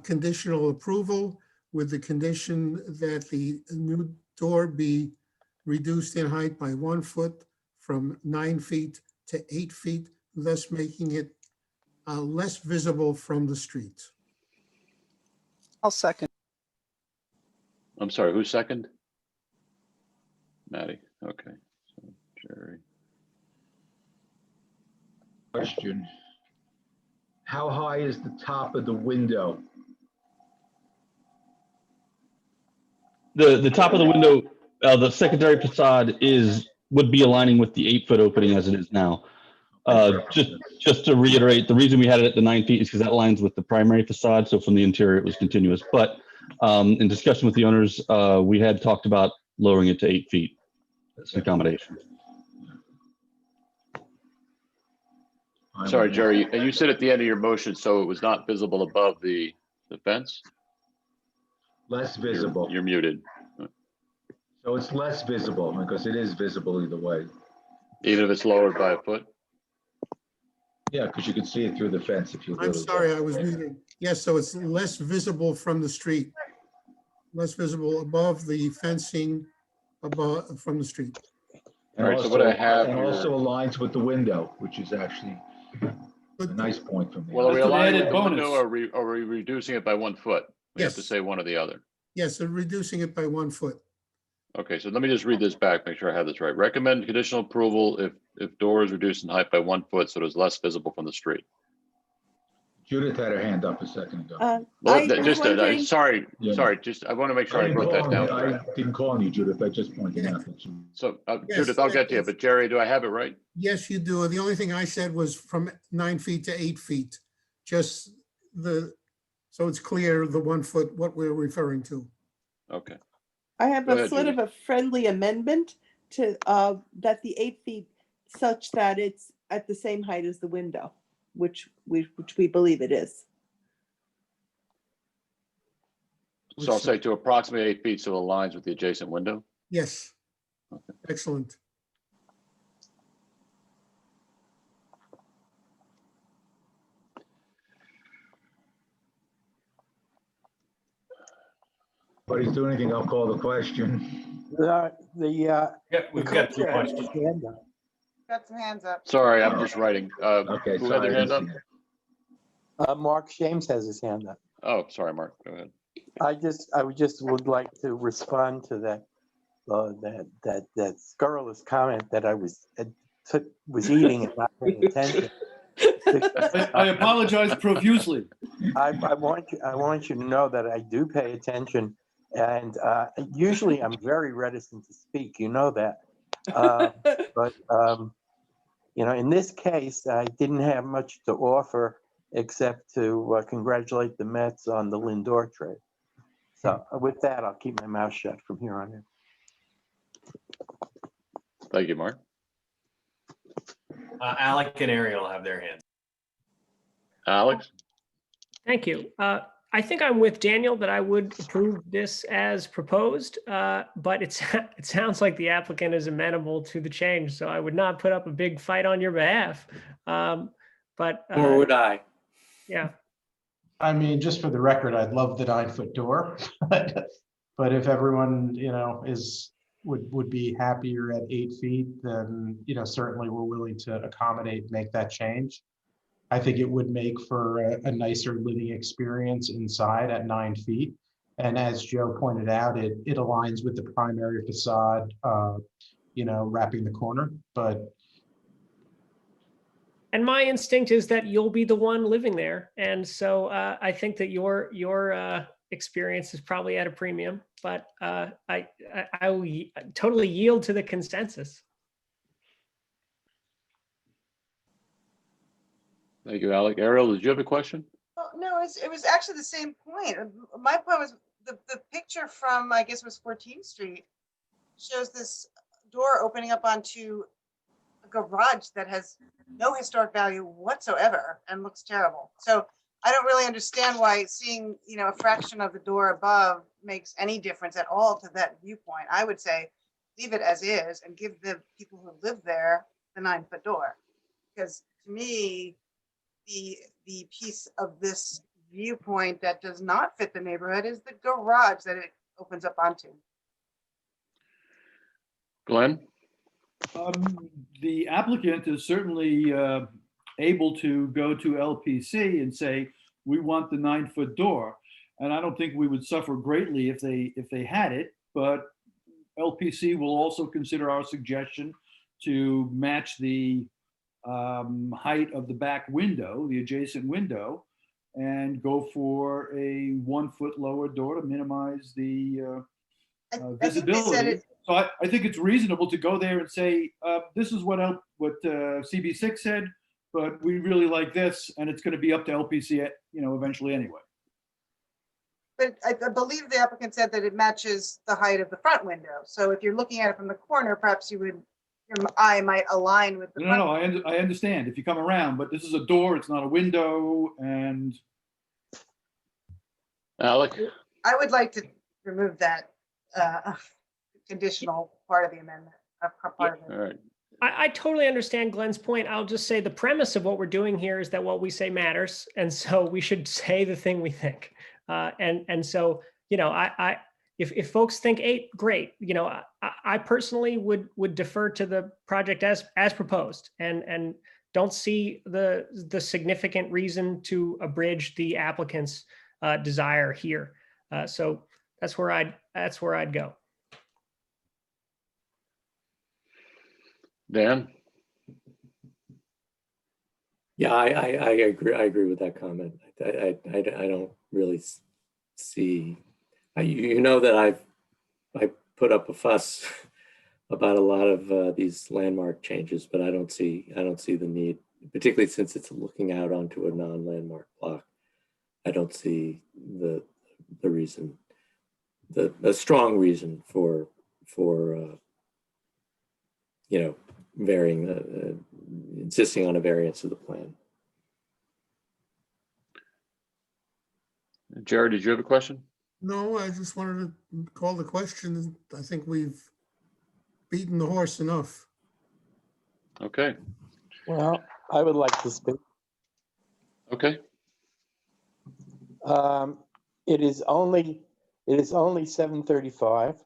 conditional approval with the condition that the new door be reduced in height by 1 foot from 9 feet to 8 feet, thus making it less visible from the street. I'll second. I'm sorry, who's second? Maddie, okay, so Jerry. Question. How high is the top of the window? The top of the window, the secondary facade would be aligning with the 8-foot opening as it is now. Just to reiterate, the reason we had it at the 9 feet is because that aligns with the primary facade. So from the interior, it was continuous. But in discussion with the owners, we had talked about lowering it to 8 feet. That's an accommodation. Sorry, Jerry, and you said at the end of your motion, so it was not visible above the fence? Less visible. You're muted. So it's less visible because it is visible either way. Even if it's lowered by a foot? Yeah, because you can see it through the fence if you. I'm sorry, I was muted. Yes, so it's less visible from the street. Less visible above the fencing above from the street. And All right, so what also, I have and here- also aligns with the window, which is actually a nice point from Well, are we That's an aligning added with the window, bonus. or are we reducing it by 1 foot? We have to Yes. say one or the other. Yes, so reducing it by 1 foot. Okay, so let me just read this back, make sure I have this right. Recommend conditional approval if door is reduced in height by 1 foot so it is less visible from the street. Judith had her hand up a second ago. Well, I was just, wondering- sorry, Yeah. just, I want to make sure I didn't wrote call that down on you. correct. I didn't call on you, Judith. I just pointed out that you. So Yes, Judith, I'll get to you, yes. but Jerry, do I have it right? Yes, you do. The only thing I said was from 9 feet to 8 feet. Just so it's clear, the 1 foot, what we're referring to. Okay. I have Go a ahead, sort Judy. of a friendly amendment to, that the 8 feet such that it's at the same height as the window, which we believe it is. So I'll say to approximately 8 feet so it aligns with the adjacent window. Yes. Excellent. But he's doing anything, I'll call the question. The, Yeah, we've got two co-chair has questions. his hand up. Got some hands up. Sorry, I'm just writing. Okay, Who had sorry. their hand up? Mark James has his hand up. Oh, sorry, Mark, go ahead. I just would like to respond to that scurrilous comment that I was eating and not paying attention. I apologize profusely. I want you to know that I do pay attention, and usually I'm very reticent to speak. You know that, but in this case, I didn't have much to offer except to congratulate the Mets on the Lindor trade. So with that, I'll keep my mouth shut from here on in. Thank you, Mark. Alec and Ariel have their hands. Alex? Thank you. I think I'm with Daniel that I would approve this as proposed, but it sounds like the applicant is amenable to the change, so I would not put up a big fight on your behalf. But Or would I? yeah, I mean, just for the record, I'd love the 9-foot door, but if everyone, would be happier at 8 feet, then, certainly we're willing to accommodate, make that change. I think it would make for a nicer living experience inside at 9 feet. And as Joe pointed out, it aligns with the primary facade, wrapping the corner, but and my instinct is that you'll be the one living there, and so I think that your experience is probably at a premium. But I will totally yield to the consensus. Thank you, Alec. Ariel, did you have a question? Well, no, it was actually the same point. My point was the picture from, I guess it was 14th Street, shows this door opening up onto a garage that has no historic value whatsoever and looks terrible. So I don't really understand why seeing, a fraction of the door above makes any difference at all to that viewpoint. I would say leave it as is and give the people who live there the 9-foot door. Because to me, the piece of this viewpoint that does not fit the neighborhood is the garage that it opens up onto. Glenn? The applicant is certainly able to go to LPC and say, we want the 9-foot door. And I don't think we would suffer greatly if they had it, but LPC will also consider our suggestion to match the height of the back window, the adjacent window, and go for a 1-foot lower door to minimize the visibility. So I think it's reasonable to go there and say, this is what CB6 said, but we really like this, and it's going to be up to LPC, eventually anyway. But I believe the applicant said that it matches the height of the front window. So if you're looking at it from the corner, perhaps your eye might align with the front. No, I understand if you come around, but this is a door, it's not a window, and. Alec? I would like to remove that conditional part of the amendment. All right. I totally understand Glenn's point. I'll just say the premise of what we're doing here is that what we say matters, and so we should say the thing we think. And so if folks think 8, great. You know, I personally would defer to the project as proposed, and don't see the significant reason to abridge the applicant's desire here. So that's where I'd go. Dan? Yeah, I agree with that comment. I don't really see, you know that I put up a fuss about a lot of these landmark changes, but I don't see the need, particularly since it's looking out onto a non-landmark block. I don't see the reason, the strong reason for you know, varying insisting on a variance of the plan. Jared, did you have a question? No, I just wanted to call the question. I think we've beaten the horse enough. Okay. Well, I would like to speak. Okay. It is only 7:35.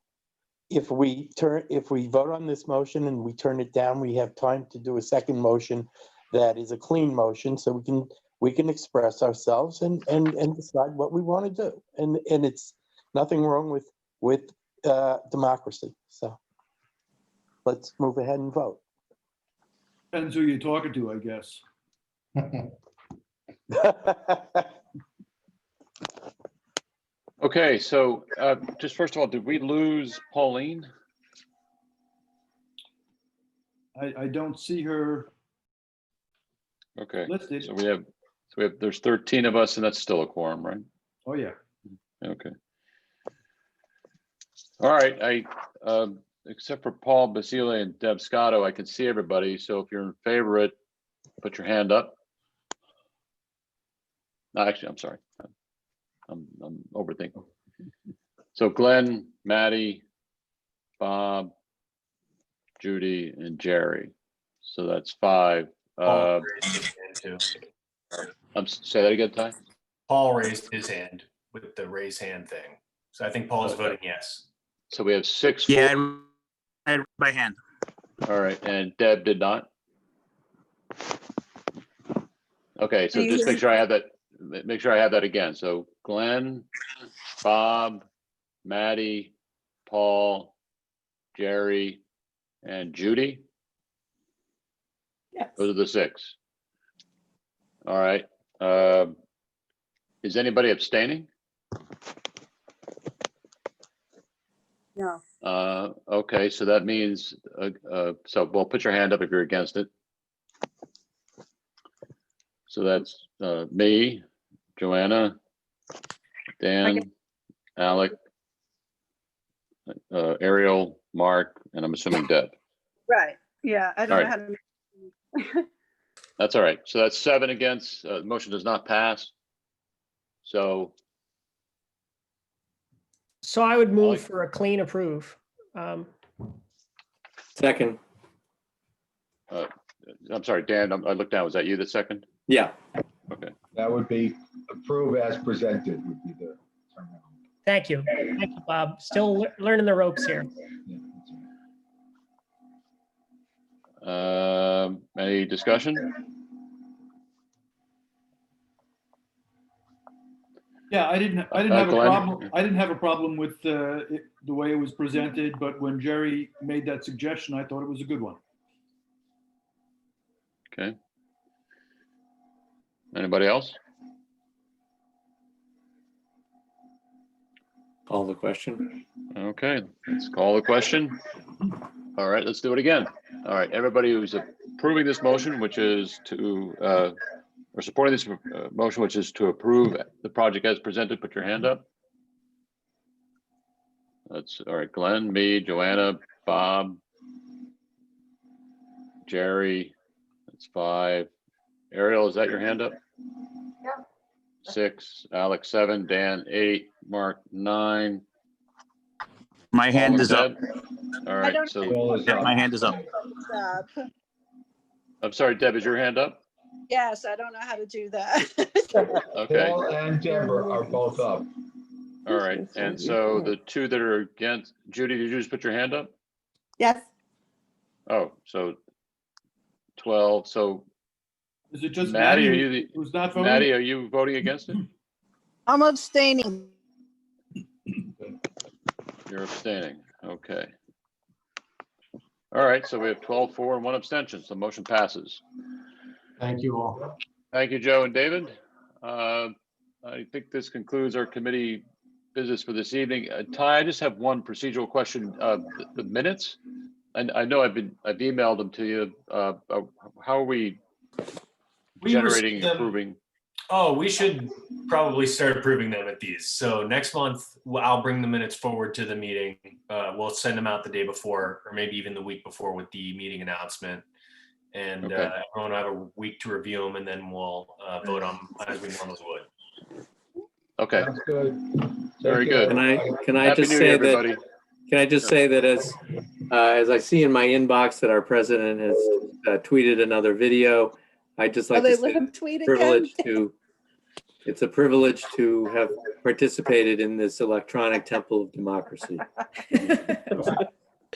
If we vote on this motion and we turn it down, we have time to do a second motion that is a clean motion, so we can express ourselves and decide what we want to do. And it's nothing wrong with democracy. So let's move ahead and vote. Depends who you're talking to, I guess. Okay, so just first of all, did we lose Pauline? I don't see her Okay, listed. so we have, there's 13 of us and that's still a quorum, right? Oh, yeah. Okay. All right, except for Paul Basile and Deb Scotto, I can see everybody. So if you're in favor of it, put your hand up. No, actually, I'm sorry. I'm overthinking. So Glenn, Maddie, Bob, Judy, and Jerry. So that's 5. Paul raised his hand too. Say that again, Ty. Paul raised his hand with the raise hand thing. So I think Paul is voting yes. So we have 6. Yeah, I had my hand. All right, and Deb did not. Okay, so just make sure I have that. Make sure I have that again. So Glenn, Bob, Maddie, Paul, Jerry, and Judy. Yes. Those are the 6. All right. Is anybody abstaining? No. Okay, so that means, so well, put your hand up if you're against it. So that's me, Joanna, Dan, Alec, Ariel, Mark, and I'm assuming Deb. Right. Yeah. I don't All know right. how to. That's all right. So that's 7 against. The motion does not pass. So I would move for a clean approve. Second. I'm sorry, Dan, I looked down. Was that you the second? Yeah. Okay. That would be approve as presented would be the term. Thank you, Bob. Still learning the ropes here. Yeah, that's right. Any discussion? Yeah, I didn't have a Glenn? problem. I didn't have a problem with the way it was presented, but when Jerry made that suggestion, I thought it was a good one. Okay. Anybody else? Call the question. Okay, let's call the question. All right, let's do it again. All right, everybody who's approving this motion, which is to, or supporting this motion, which is to approve the project as presented, put your hand up. That's all right, Glenn, me, Joanna, Bob, Jerry, that's 5. Ariel, is that your hand up? Yeah. 6, Alex 7, Dan 8, Mark 9. My hand Paul is up. and Deb? All right, don't- so My hand is up. I'm sorry, Deb, is your hand up? Yes, I don't know how to do that. Okay. Paul and Deborah are both up. All right, and so the two that are against, Judy, did you just put your hand up? Yes. Oh, so 12, so Is it just Maddie, are Maddie you the, who's not voting? Maddie, are you voting against it? I'm abstaining. You're abstaining, okay. All right, so we have 12-4 and 1 abstention, so motion passes. Thank you all. Thank you, Joe and David. I think this concludes our committee business for this evening. Ty, I just have one procedural question. The minutes, and I know I've emailed them to you. How are we generating, received them. approving? Oh, we should probably start approving them at these. So next month, I'll bring the minutes forward to the meeting. We'll send them out the day before, or maybe even the week before with the meeting announcement. And Okay. everyone will have a week to review them, and then we'll vote on them as we normally would. Okay, Sounds good. very Take care, good. Can I Happy just New say Year, that? everybody. Can I just say that as I see in my inbox that our president has tweeted another video, I'd just like they to say let him it's tweet a again? privilege it's a privilege to have participated in this electronic temple of democracy.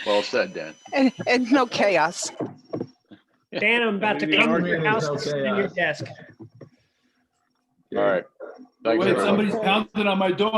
Well said, Dan. And no chaos. Dan, I'm about to Maybe come to argument your is house and okay, sit in your desk. All right. Thanks, Wait, everyone. somebody's pounding on my door.